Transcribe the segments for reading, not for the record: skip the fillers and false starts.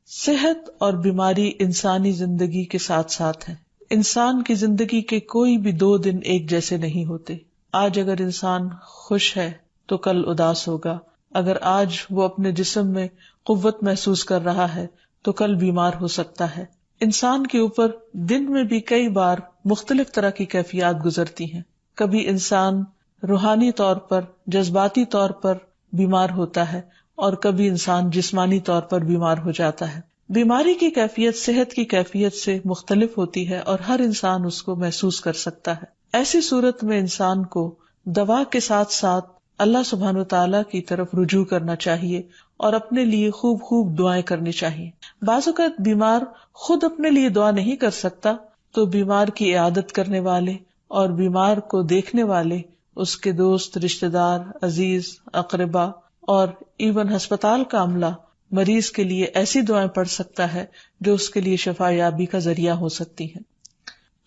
صحت اور بیماری انسانی زندگی کے ساتھ ساتھ ہیں. انسان کی زندگی کے کوئی بھی 2 دن ایک جیسے نہیں ہوتے. آج اگر انسان خوش ہے تو کل اداس ہوگا. اگر آج وہ اپنے جسم میں قوت محسوس کر رہا ہے تو کل بیمار ہو سکتا ہے. انسان کے اوپر دن میں بھی کئی بار مختلف طرح کی کیفیات گزرتی ہیں. کبھی انسان روحانی طور پر، جذباتی طور پر بیمار ہوتا ہے اور کبھی انسان جسمانی طور پر بیمار ہو جاتا ہے. بیماری کی کیفیت صحت کی کیفیت سے مختلف ہوتی ہے اور ہر انسان اس کو محسوس کر سکتا ہے. ایسی صورت میں انسان کو دوا کے ساتھ ساتھ اللہ سبحانہ وتعالیٰ کی طرف رجوع کرنا چاہیے اور اپنے لیے خوب خوب دعائیں کرنی چاہیے. بعض اوقات بیمار خود اپنے لیے دعا نہیں کر سکتا تو بیمار کی عیادت کرنے والے اور بیمار کو دیکھنے والے، اس کے دوست، رشتہ دار، عزیز، اقربا اور ایون ہسپتال کا عملہ مریض کے لیے ایسی دعائیں پڑھ سکتا ہے جو اس کے لیے شفا یابی کا ذریعہ ہو سکتی ہیں.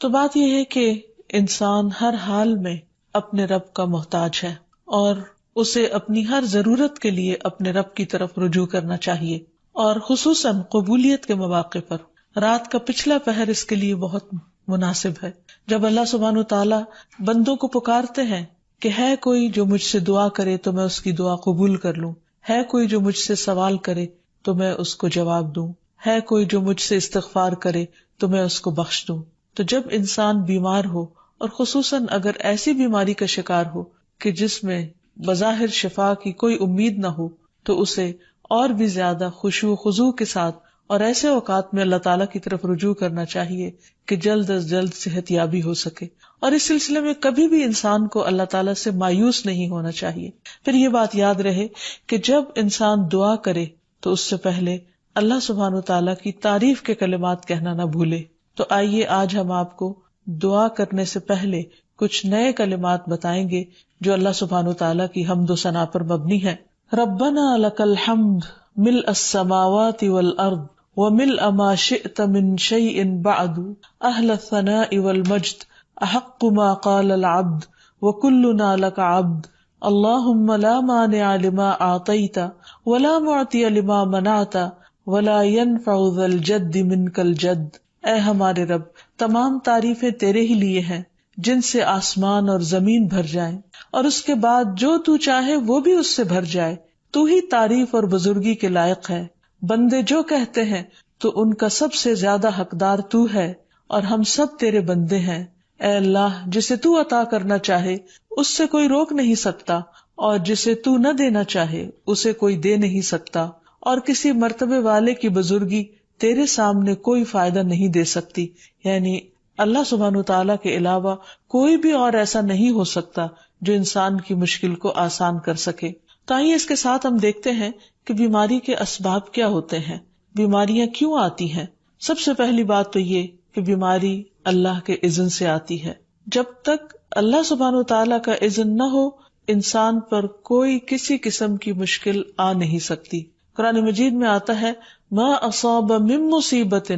تو بات یہ ہے کہ انسان ہر حال میں اپنے رب کا محتاج ہے اور اسے اپنی ہر ضرورت کے لیے اپنے رب کی طرف رجوع کرنا چاہیے، اور خصوصاً قبولیت کے مواقع پر رات کا پچھلا پہر اس کے لیے بہت مناسب ہے، جب اللہ سبحانہ وتعالیٰ بندوں کو پکارتے ہیں کہ ہے کوئی جو مجھ سے دعا کرے تو میں اس کی دعا قبول کر لوں، ہے کوئی جو مجھ سے سوال کرے تو میں اس کو جواب دوں، ہے کوئی جو مجھ سے استغفار کرے تو میں اس کو بخش دوں. تو جب انسان بیمار ہو اور خصوصاً اگر ایسی بیماری کا شکار ہو کہ جس میں بظاہر شفا کی کوئی امید نہ ہو تو اسے اور بھی زیادہ خشوع و خضوع کے ساتھ اور ایسے اوقات میں اللہ تعالیٰ کی طرف رجوع کرنا چاہیے کہ جلد از جلد صحت یابی ہو سکے. اور اس سلسلے میں کبھی بھی انسان کو اللہ تعالیٰ سے مایوس نہیں ہونا چاہیے. پھر یہ بات یاد رہے کہ جب انسان دعا کرے تو اس سے پہلے اللہ سبحانہ وتعالیٰ کی تعریف کے کلمات کہنا نہ بھولے. تو آئیے آج ہم آپ کو دعا کرنے سے پہلے کچھ نئے کلمات بتائیں گے جو اللہ سبحانہ وتعالیٰ کی حمد و ثنا پر مبنی ہے. ربنا لک الحمد ملء السماوات والارض وملء ما شئت من شيء بعد اهل الثناء والمجد احق ما قال العبد وكلنا لك عبد اللهم لا مانع لما اعطيت ولا معطي لما منعت ولا ينفع ذا الجد منك الجد. اے ہمارے رب، تمام تعریفیں تیرے ہی لیے ہیں جن سے آسمان اور زمین بھر جائیں، اور اس کے بعد جو تو چاہے وہ بھی اس سے بھر جائے. تو ہی تعریف اور بزرگی کے لائق ہے. بندے جو کہتے ہیں تو ان کا سب سے زیادہ حقدار تو ہے، اور ہم سب تیرے بندے ہیں. اے اللہ، جسے تو عطا کرنا چاہے اس سے کوئی روک نہیں سکتا، اور جسے تو نہ دینا چاہے اسے کوئی دے نہیں سکتا، اور کسی مرتبے والے کی بزرگی تیرے سامنے کوئی فائدہ نہیں دے سکتی. یعنی اللہ سبحانہ وتعالیٰ کے علاوہ کوئی بھی اور ایسا نہیں ہو سکتا جو انسان کی مشکل کو آسان کر سکے. تو آئیے اس کے ساتھ ہم دیکھتے ہیں کہ بیماری کے اسباب کیا ہوتے ہیں، بیماریاں کیوں آتی ہیں. سب سے پہلی بات تو یہ کہ بیماری اللہ کے اذن سے آتی ہے. جب تک اللہ سبحانہ وتعالیٰ کا اذن نہ ہو انسان پر کوئی کسی قسم کی مشکل آ نہیں سکتی. قرآن مجید میں آتا ہے ما اصاب من مصیبت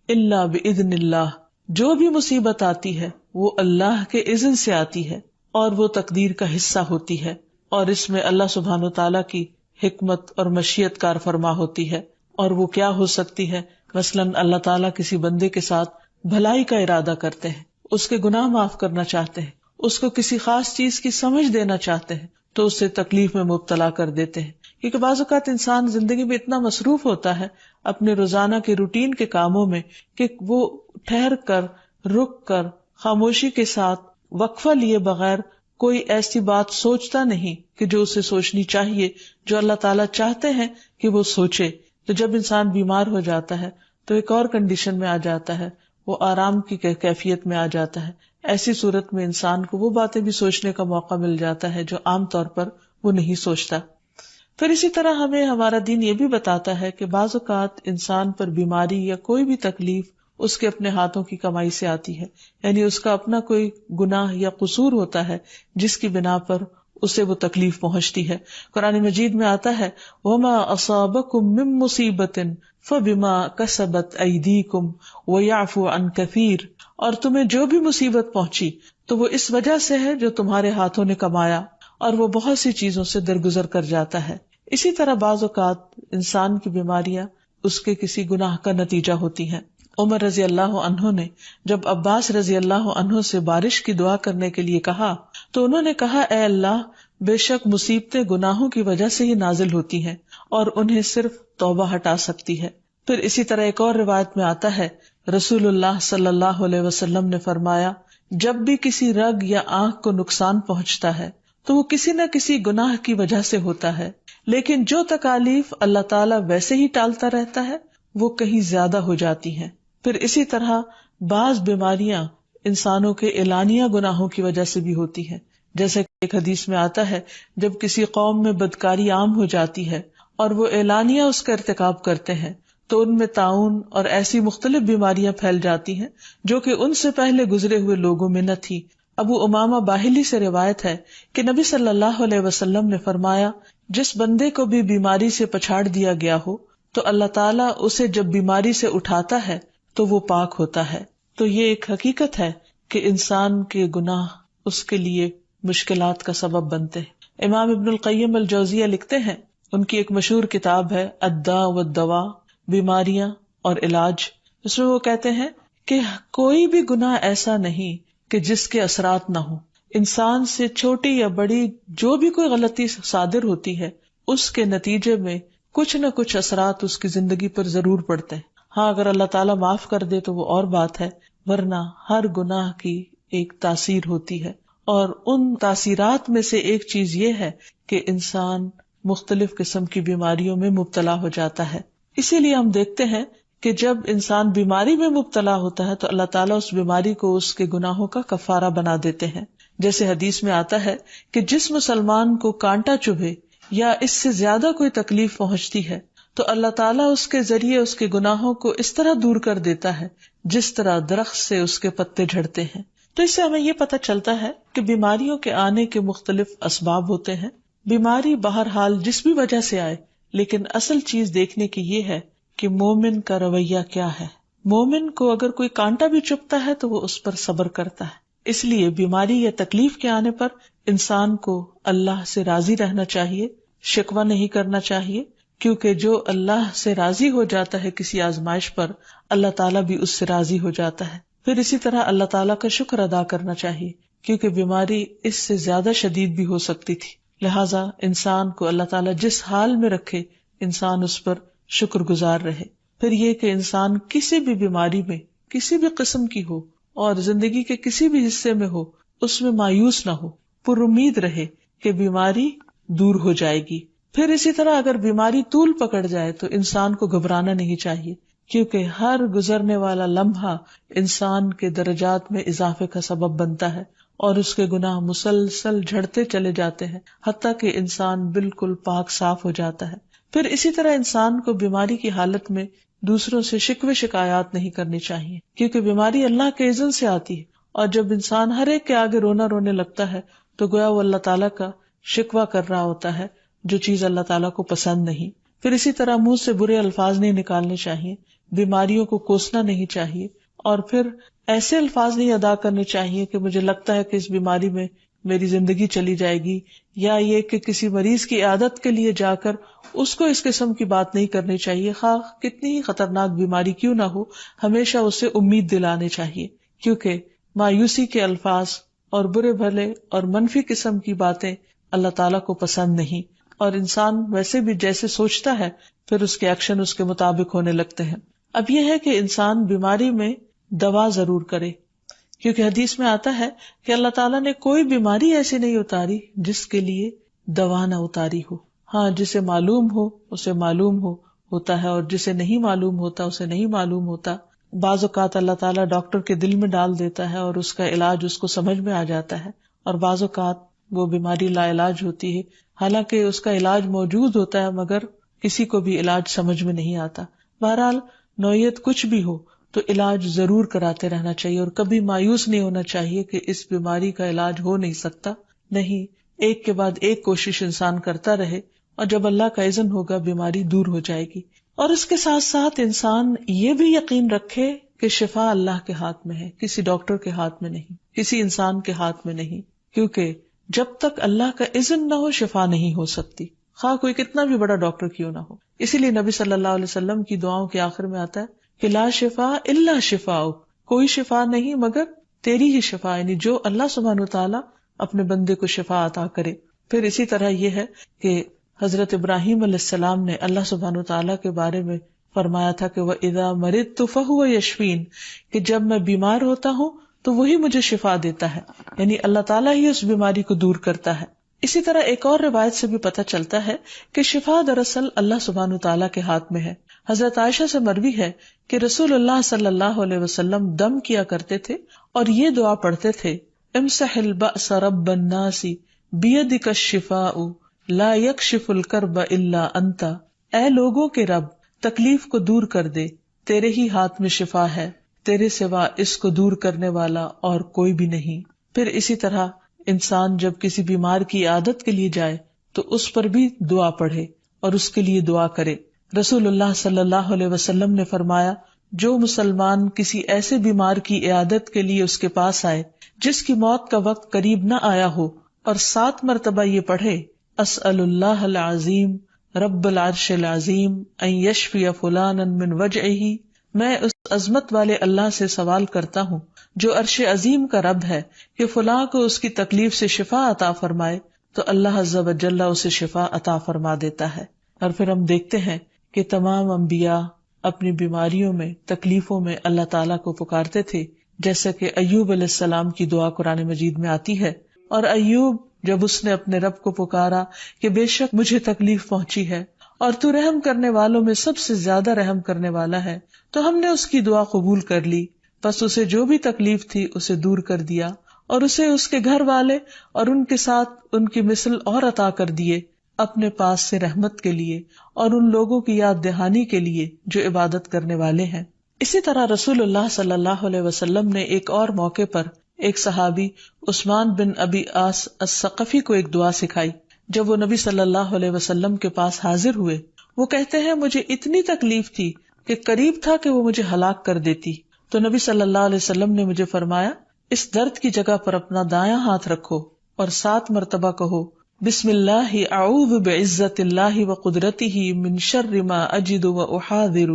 الا باذن اللہ. جو بھی مصیبت آتی ہے وہ اللہ کے اذن سے آتی ہے اور وہ تقدیر کا حصہ ہوتی ہے، اور اس میں اللہ سبحانہ وتعالیٰ کی حکمت اور مشیت کار فرما ہوتی ہے. اور وہ کیا ہو سکتی ہے؟ مثلاً اللہ تعالیٰ کسی بندے کے ساتھ بھلائی کا ارادہ کرتے ہیں، اس کے گناہ معاف کرنا چاہتے ہیں، اس کو کسی خاص چیز کی سمجھ دینا چاہتے ہیں تو اسے تکلیف میں مبتلا کر دیتے ہیں. کیونکہ بعض اوقات انسان زندگی میں اتنا مصروف ہوتا ہے اپنے روزانہ کے روٹین کے کاموں میں کہ وہ ٹھہر کر، رک کر، خاموشی کے ساتھ وقفہ لیے بغیر کوئی ایسی بات سوچتا نہیں کہ جو اسے سوچنی چاہیے، جو اللہ تعالیٰ چاہتے ہیں کہ وہ سوچے. تو جب انسان بیمار ہو جاتا ہے تو ایک اور کنڈیشن میں آ جاتا ہے، وہ آرام کی کیفیت میں آ جاتا ہے. ایسی صورت میں انسان کو وہ باتیں بھی سوچنے کا موقع مل جاتا ہے جو عام طور پر وہ نہیں سوچتا. پھر اسی طرح ہمیں ہمارا دین یہ بھی بتاتا ہے کہ بعض اوقات انسان پر بیماری یا کوئی بھی تکلیف اس کے اپنے ہاتھوں کی کمائی سے آتی ہے، یعنی اس کا اپنا کوئی گناہ یا قصور ہوتا ہے جس کی بنا پر اسے وہ تکلیف پہنچتی ہے. قرآن مجید میں آتا ہے وَمَا أَصَابَكُم مِّن مُّصِيبَةٍ فَبِمَا كَسَبَتْ أَيْدِيكُمْ وَيَعْفُو عَن كَثِيرٍ. اور تمہیں جو بھی مصیبت پہنچی تو وہ اس وجہ سے ہے جو تمہارے ہاتھوں نے کمایا، اور وہ بہت سی چیزوں سے درگزر کر جاتا ہے. اسی طرح بعض اوقات انسان کی بیماریاں اس کے کسی گناہ کا نتیجہ ہوتی ہیں۔ عمر رضی اللہ عنہ نے جب عباس رضی اللہ عنہ سے بارش کی دعا کرنے کے لیے کہا تو انہوں نے کہا، اے اللہ، بے شک مصیبتیں گناہوں کی وجہ سے ہی نازل ہوتی ہیں اور انہیں صرف توبہ ہٹا سکتی ہے۔ پھر اسی طرح ایک اور روایت میں آتا ہے، رسول اللہ صلی اللہ علیہ وسلم نے فرمایا، جب بھی کسی رگ یا آنکھ کو نقصان پہنچتا ہے تو وہ کسی نہ کسی گناہ کی وجہ سے ہوتا ہے، لیکن جو تکالیف اللہ تعالیٰ ویسے ہی ٹالتا رہتا ہے وہ کہیں زیادہ ہو جاتی ہیں۔ پھر اسی طرح بعض بیماریاں انسانوں کے اعلانیہ گناہوں کی وجہ سے بھی ہوتی ہیں، جیسے کہ ایک حدیث میں آتا ہے، جب کسی قوم میں بدکاری عام ہو جاتی ہے اور وہ اعلانیہ اس کا ارتکاب کرتے ہیں تو ان میں طاعون اور ایسی مختلف بیماریاں پھیل جاتی ہیں جو کہ ان سے پہلے گزرے ہوئے لوگوں میں نہ تھی۔ ابو امامہ باہلی سے روایت ہے کہ نبی صلی اللہ علیہ وسلم نے فرمایا، جس بندے کو بھی بیماری سے پچھاڑ دیا گیا ہو تو اللہ تعالیٰ اسے جب بیماری سے اٹھاتا ہے تو وہ پاک ہوتا ہے۔ تو یہ ایک حقیقت ہے کہ انسان کے گناہ اس کے لیے مشکلات کا سبب بنتے ہیں۔ امام ابن القیم الجوزیہ لکھتے ہیں، ان کی ایک مشہور کتاب ہے الداء والدواء، بیماریاں اور علاج، اس میں وہ کہتے ہیں کہ کوئی بھی گناہ ایسا نہیں کہ جس کے اثرات نہ ہوں۔ انسان سے چھوٹی یا بڑی جو بھی کوئی غلطی صادر ہوتی ہے اس کے نتیجے میں کچھ نہ کچھ اثرات اس کی زندگی پر ضرور پڑتے ہیں۔ ہاں، اگر اللہ تعالیٰ معاف کر دے تو وہ اور بات ہے، ورنہ ہر گناہ کی ایک تاثیر ہوتی ہے، اور ان تاثیرات میں سے ایک چیز یہ ہے کہ انسان مختلف قسم کی بیماریوں میں مبتلا ہو جاتا ہے۔ اسی لیے ہم دیکھتے ہیں کہ جب انسان بیماری میں مبتلا ہوتا ہے تو اللہ تعالیٰ اس بیماری کو اس کے گناہوں کا کفارہ بنا دیتے ہیں۔ جیسے حدیث میں آتا ہے کہ جس مسلمان کو کانٹا چبھے یا اس سے زیادہ کوئی تکلیف پہنچتی ہے تو اللہ تعالیٰ اس کے ذریعے اس کے گناہوں کو اس طرح دور کر دیتا ہے جس طرح درخت سے اس کے پتے جھڑتے ہیں۔ تو اس سے ہمیں یہ پتہ چلتا ہے کہ بیماریوں کے آنے کے مختلف اسباب ہوتے ہیں۔ بیماری بہرحال جس بھی وجہ سے آئے، لیکن اصل چیز دیکھنے کی یہ ہے کہ مومن کا رویہ کیا ہے۔ مومن کو اگر کوئی کانٹا بھی چبھتا ہے تو وہ اس پر صبر کرتا ہے۔ اس لیے بیماری یا تکلیف کے آنے پر انسان کو اللہ سے راضی رہنا چاہیے، شکوہ نہیں کرنا چاہیے، کیونکہ جو اللہ سے راضی ہو جاتا ہے کسی آزمائش پر، اللہ تعالیٰ بھی اس سے راضی ہو جاتا ہے۔ پھر اسی طرح اللہ تعالیٰ کا شکر ادا کرنا چاہیے، کیونکہ بیماری اس سے زیادہ شدید بھی ہو سکتی تھی، لہٰذا انسان کو اللہ تعالیٰ جس حال میں رکھے انسان اس پر شکر گزار رہے۔ پھر یہ کہ انسان کسی بھی بیماری میں کسی بھی قسم کی ہو اور زندگی کے کسی بھی حصے میں ہو، اس میں مایوس نہ ہو، پر امید رہے کہ بیماری دور ہو جائے گی۔ پھر اسی طرح اگر بیماری طول پکڑ جائے تو انسان کو گھبرانا نہیں چاہیے، کیونکہ ہر گزرنے والا لمحہ انسان کے درجات میں اضافے کا سبب بنتا ہے اور اس کے گناہ مسلسل جھڑتے چلے جاتے ہیں حتیٰ کہ انسان بالکل پاک صاف ہو جاتا ہے۔ پھر اسی طرح انسان کو بیماری کی حالت میں دوسروں سے شکوے شکایات نہیں کرنی چاہیے، کیونکہ بیماری اللہ کے اذن سے آتی ہے، اور جب انسان ہر ایک کے آگے رونے لگتا ہے تو گویا وہ اللہ تعالیٰ کا شکوہ کر رہا ہوتا ہے، جو چیز اللہ تعالیٰ کو پسند نہیں۔ پھر اسی طرح منہ سے برے الفاظ نہیں نکالنے چاہیے، بیماریوں کو کوسنا نہیں چاہیے، اور پھر ایسے الفاظ نہیں ادا کرنے چاہیے کہ مجھے لگتا ہے کہ اس بیماری میں میری زندگی چلی جائے گی، یا یہ کہ کسی مریض کی عیادت کے لیے جا کر اس کو اس قسم کی بات نہیں کرنی چاہیے، خواہ کتنی ہی خطرناک بیماری کیوں نہ ہو، ہمیشہ اسے امید دلانے چاہیے، کیونکہ مایوسی کے الفاظ اور برے بھلے اور منفی قسم کی باتیں اللہ تعالیٰ کو پسند نہیں، اور انسان ویسے بھی جیسے سوچتا ہے پھر اس کے ایکشن اس کے مطابق ہونے لگتے ہیں۔ اب یہ ہے کہ انسان بیماری میں دوا ضرور کرے، کیونکہ حدیث میں آتا ہے کہ اللہ تعالیٰ نے کوئی بیماری ایسی نہیں اتاری جس کے لیے دوا نہ اتاری ہو۔ ہاں، جسے معلوم ہو اسے معلوم ہوتا ہے، اور جسے نہیں معلوم ہوتا اسے نہیں معلوم ہوتا۔ بعض اوقات اللہ تعالیٰ ڈاکٹر کے دل میں ڈال دیتا ہے اور اس کا علاج اس کو سمجھ میں آ جاتا ہے، اور بعض اوقات وہ بیماری لا علاج ہوتی ہے، حالانکہ اس کا علاج موجود ہوتا ہے مگر کسی کو بھی علاج سمجھ میں نہیں آتا۔ بہرحال نوعیت کچھ بھی ہو تو علاج ضرور کراتے رہنا چاہیے، اور کبھی مایوس نہیں ہونا چاہیے کہ اس بیماری کا علاج ہو نہیں سکتا، نہیں، ایک کے بعد ایک کوشش انسان کرتا رہے، اور جب اللہ کا اذن ہوگا بیماری دور ہو جائے گی۔ اور اس کے ساتھ ساتھ انسان یہ بھی یقین رکھے کہ شفا اللہ کے ہاتھ میں ہے، کسی ڈاکٹر کے ہاتھ میں نہیں، کسی انسان کے ہاتھ میں نہیں، کیونکہ جب تک اللہ کا اذن نہ ہو شفا نہیں ہو سکتی۔ خواہ کوئی کتنا بھی بڑا ڈاکٹر کیوں نہ ہو. اسی لیے نبی صلی اللہ علیہ وسلم کی دعاؤں کے آخر میں آتا ہے کہ لا شفا الا شفاؤک، کوئی شفا نہیں مگر تیری ہی شفا، یعنی جو اللہ سبحانہ وتعالی اپنے بندے کو شفا عطا کرے. پھر اسی طرح یہ ہے کہ حضرت ابراہیم علیہ السلام نے اللہ سبحانہ وتعالی کے بارے میں فرمایا تھا کہ وَإِذَا مَرِضْتُ فَهُوَ يَشْفِينِ، کہ جب میں بیمار ہوتا ہوں تو وہی مجھے شفا دیتا ہے، یعنی اللہ تعالیٰ ہی اس بیماری کو دور کرتا ہے. اسی طرح ایک اور روایت سے بھی پتہ چلتا ہے کہ شفا دراصل اللہ سبحانہ وتعالی کے ہاتھ میں ہے. حضرت عائشہ سے مروی ہے کہ رسول اللہ صلی اللہ علیہ وسلم دم کیا کرتے تھے اور یہ دعا پڑھتے تھے امسح البأس رب الناس بیدک الشفاء لا یکشف الکرب الا انت، اے لوگوں کے رب تکلیف کو دور کر دے، تیرے ہی ہاتھ میں شفا ہے، تیرے سوا اس کو دور کرنے والا اور کوئی بھی نہیں. پھر اسی طرح انسان جب کسی بیمار کی عیادت کے لیے جائے تو اس پر بھی دعا پڑھے اور اس کے لیے دعا کرے. رسول اللہ صلی اللہ علیہ وسلم نے فرمایا جو مسلمان کسی ایسے بیمار کی عیادت کے لیے اس کے پاس آئے جس کی موت کا وقت قریب نہ آیا ہو اور 7 مرتبہ یہ پڑھے اسأل اللہ العظیم رب العرش العظیم ان یشفی فلانا من وجعہ، میں اس عظمت والے اللہ سے سوال کرتا ہوں جو عرش عظیم کا رب ہے کہ فلاں کو اس کی تکلیف سے شفا عطا فرمائے، تو اللہ عز و جل اسے شفا عطا فرما دیتا ہے. اور پھر ہم دیکھتے ہیں کہ تمام انبیاء اپنی بیماریوں میں تکلیفوں میں اللہ تعالیٰ کو پکارتے تھے، جیسا کہ ایوب علیہ السلام کی دعا قرآن مجید میں آتی ہے. اور ایوب جب اس نے اپنے رب کو پکارا کہ بے شک مجھے تکلیف پہنچی ہے اور تو رحم کرنے والوں میں سب سے زیادہ رحم کرنے والا ہے، تو ہم نے اس کی دعا قبول کر لی، بس اسے جو بھی تکلیف تھی اسے دور کر دیا اور اسے اس کے گھر والے اور ان کے ساتھ ان کی مثل اور عطا کر دیے اپنے پاس سے رحمت کے لیے اور ان لوگوں کی یاد دہانی کے لیے جو عبادت کرنے والے ہیں. اسی طرح رسول اللہ صلی اللہ علیہ وسلم نے ایک اور موقع پر ایک صحابی عثمان بن ابی عاص الثقفی کو ایک دعا سکھائی. جب وہ نبی صلی اللہ علیہ وسلم کے پاس حاضر ہوئے، وہ کہتے ہیں مجھے اتنی تکلیف تھی کہ قریب تھا کہ وہ مجھے ہلاک کر دیتی، تو نبی صلی اللہ علیہ وسلم نے مجھے فرمایا اس درد کی جگہ پر اپنا دایاں ہاتھ رکھو اور 7 مرتبہ کہو بسم اللہ اعوذ بعزت اللہ وقدرتہ من شر ما اجد واحاذر،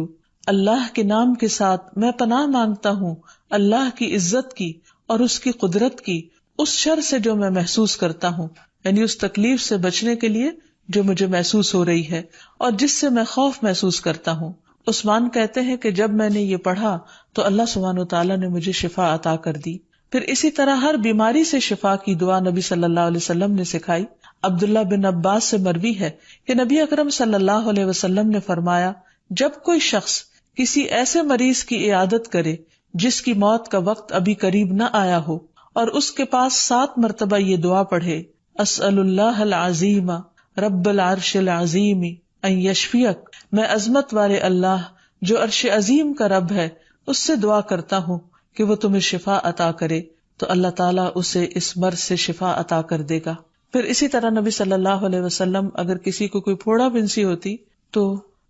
اللہ کے نام کے ساتھ میں پناہ مانگتا ہوں اللہ کی عزت کی اور اس کی قدرت کی اس شر سے جو میں محسوس کرتا ہوں، یعنی اس تکلیف سے بچنے کے لیے جو مجھے محسوس ہو رہی ہے اور جس سے میں خوف محسوس کرتا ہوں. عثمان کہتے ہیں کہ جب میں نے یہ پڑھا تو اللہ سبحانہ وتعالیٰ نے مجھے شفا عطا کر دی. پھر اسی طرح ہر بیماری سے شفا کی دعا نبی صلی اللہ علیہ وسلم نے سکھائی. عبداللہ بن عباس سے مروی ہے کہ نبی اکرم صلی اللہ علیہ وسلم نے فرمایا جب کوئی شخص کسی ایسے مریض کی عیادت کرے جس کی موت کا وقت ابھی قریب نہ آیا ہو اور اس کے پاس 7 مرتبہ یہ دعا پڑھے اسأل اللہ العظیم رب العرش العظیم ان یشفیک، میں عظمت والے اللہ جو عرش عظیم کا رب ہے اس سے دعا کرتا ہوں کہ وہ تمہیں شفا عطا کرے، تو اللہ تعالیٰ اسے اس مرض سے شفا عطا کر دے گا. پھر اسی طرح نبی صلی اللہ علیہ وسلم اگر کسی کو کوئی پھوڑا بنسی ہوتی تو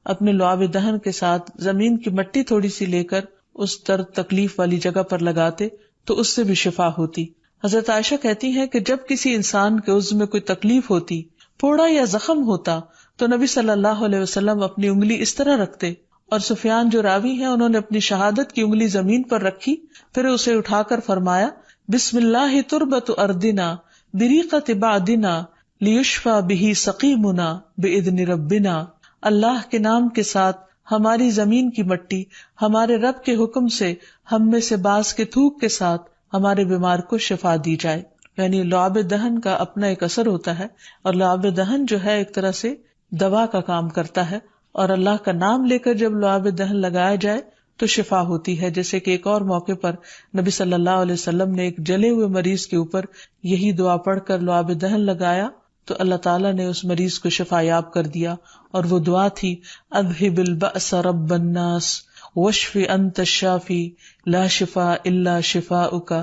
اپنے لعاب دہن کے ساتھ زمین کی مٹی تھوڑی سی لے کر اس درد تکلیف والی جگہ پر لگاتے تو اس سے بھی شفا ہوتی. حضرت عائشہ کہتی ہیں کہ جب کسی انسان کے عضو میں کوئی تکلیف ہوتی، پھوڑا یا زخم ہوتا، تو نبی صلی اللہ علیہ وسلم اپنی انگلی اس طرح رکھتے، اور سفیان جو راوی ہیں انہوں نے اپنی شہادت کی انگلی زمین پر رکھی، پھر اسے اٹھا کر فرمایا بسم اللہ تربت اردنا بریقت بعدنا لیشفا بہ سقیمنا باذن ربنا، اللہ کے نام کے ساتھ ہماری زمین کی مٹی ہمارے رب کے حکم سے ہم میں سے بعض کے تھوک کے ساتھ ہمارے بیمار کو شفا دی جائے. یعنی لعاب دہن کا اپنا ایک اثر ہوتا ہے، اور لعاب دہن جو ہے ایک طرح سے دوا کا کام کرتا ہے، اور اللہ کا نام لے کر جب لعاب دہن لگایا جائے تو شفا ہوتی ہے. جیسے کہ ایک اور موقع پر نبی صلی اللہ علیہ وسلم نے ایک جلے ہوئے مریض کے اوپر یہی دعا پڑھ کر لعاب دہن لگایا تو اللہ تعالیٰ نے اس مریض کو شفا یاب کر دیا، اور وہ دعا تھی اذہب البأس رب الناس واشف انت الشافی لا شفاء الا شفاؤک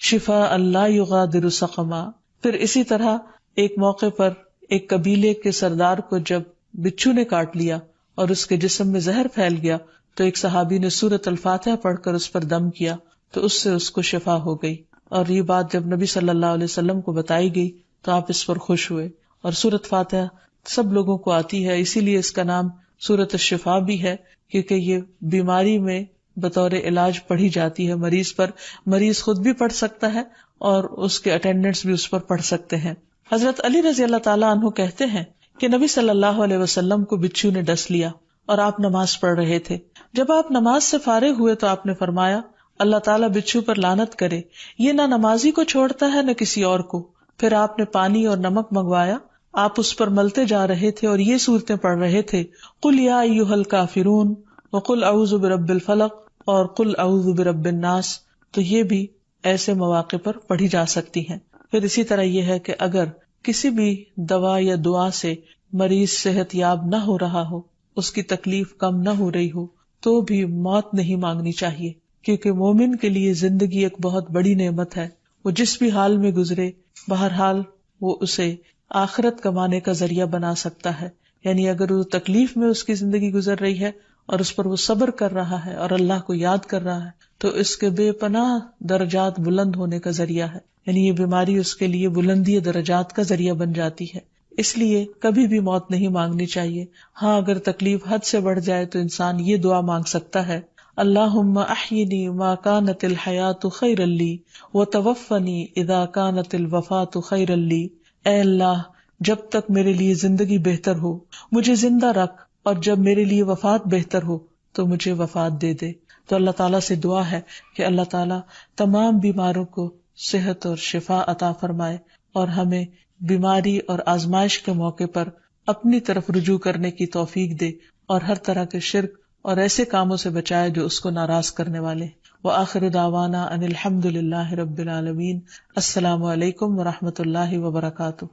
شفاء لا یغادر سقما. پھر اسی طرح ایک موقع پر ایک قبیلے کے سردار کو جب بچھو نے کاٹ لیا اور اس کے جسم میں زہر پھیل گیا تو ایک صحابی نے سورۃ الفاتحہ پڑھ کر اس پر دم کیا تو اس سے اس کو شفا ہو گئی. اور یہ بات جب نبی صلی اللہ علیہ وسلم کو بتائی گئی تو آپ اس پر خوش ہوئے اور سورۃ فاتحہ سب لوگوں کو آتی ہے، اسی لیے اس کا نام سورۃ الشفا بھی ہے، کیونکہ یہ بیماری میں بطور علاج پڑھی جاتی ہے مریض پر. مریض خود بھی پڑھ سکتا ہے اور اس کے اٹینڈنٹس بھی اس پر پڑھ سکتے ہیں. حضرت علی رضی اللہ تعالیٰ عنہ کہتے ہیں کہ نبی صلی اللہ علیہ وسلم کو بچھو نے ڈس لیا اور آپ نماز پڑھ رہے تھے. جب آپ نماز سے فارغ ہوئے تو آپ نے فرمایا اللہ تعالیٰ بچھو پر لعنت کرے، یہ نہ نمازی کو چھوڑتا ہے نہ کسی اور کو. پھر آپ نے پانی اور نمک منگوایا، آپ اس پر ملتے جا رہے تھے اور یہ صورتیں پڑھ رہے تھے، قل یا ایھا الکافرون وقل اعوذ برب الفلق اور قل اعوذ برب الناس. تو یہ بھی ایسے مواقع پر پڑھی جا سکتی ہیں. پھر اسی طرح یہ ہے کہ اگر کسی بھی دوا یا دعا سے مریض صحت یاب نہ ہو رہا ہو، اس کی تکلیف کم نہ ہو رہی ہو، تو بھی موت نہیں مانگنی چاہیے، کیونکہ مومن کے لیے زندگی ایک بہت بڑی نعمت ہے. وہ جس بھی حال میں گزرے، بہرحال وہ اسے آخرت کمانے کا ذریعہ بنا سکتا ہے. یعنی اگر وہ تکلیف میں اس کی زندگی گزر رہی ہے اور اس پر وہ صبر کر رہا ہے اور اللہ کو یاد کر رہا ہے، تو اس کے بے پناہ درجات بلند ہونے کا ذریعہ ہے. یعنی یہ بیماری اس کے لیے بلندی درجات کا ذریعہ بن جاتی ہے. اس لیے کبھی بھی موت نہیں مانگنی چاہیے. ہاں اگر تکلیف حد سے بڑھ جائے تو انسان یہ دعا مانگ سکتا ہے، اللہم احینی ما کانت الحیات خیرا لی وتوفنی اذا کانت الوفات خیرا لی. اے اللہ، جب تک میرے لیے زندگی بہتر ہو مجھے زندہ رکھ، اور جب میرے لیے وفات بہتر ہو تو مجھے وفات دے دے. تو اللہ تعالیٰ سے دعا ہے کہ اللہ تعالیٰ تمام بیماروں کو صحت اور شفا عطا فرمائے اور ہمیں بیماری اور آزمائش کے موقع پر اپنی طرف رجوع کرنے کی توفیق دے اور ہر طرح کے شرک اور ایسے کاموں سے بچائے جو اس کو ناراض کرنے والے. وآخر دعوانا ان الحمد للہ رب العالمین. السلام علیکم ورحمۃ اللہ وبرکاتہ.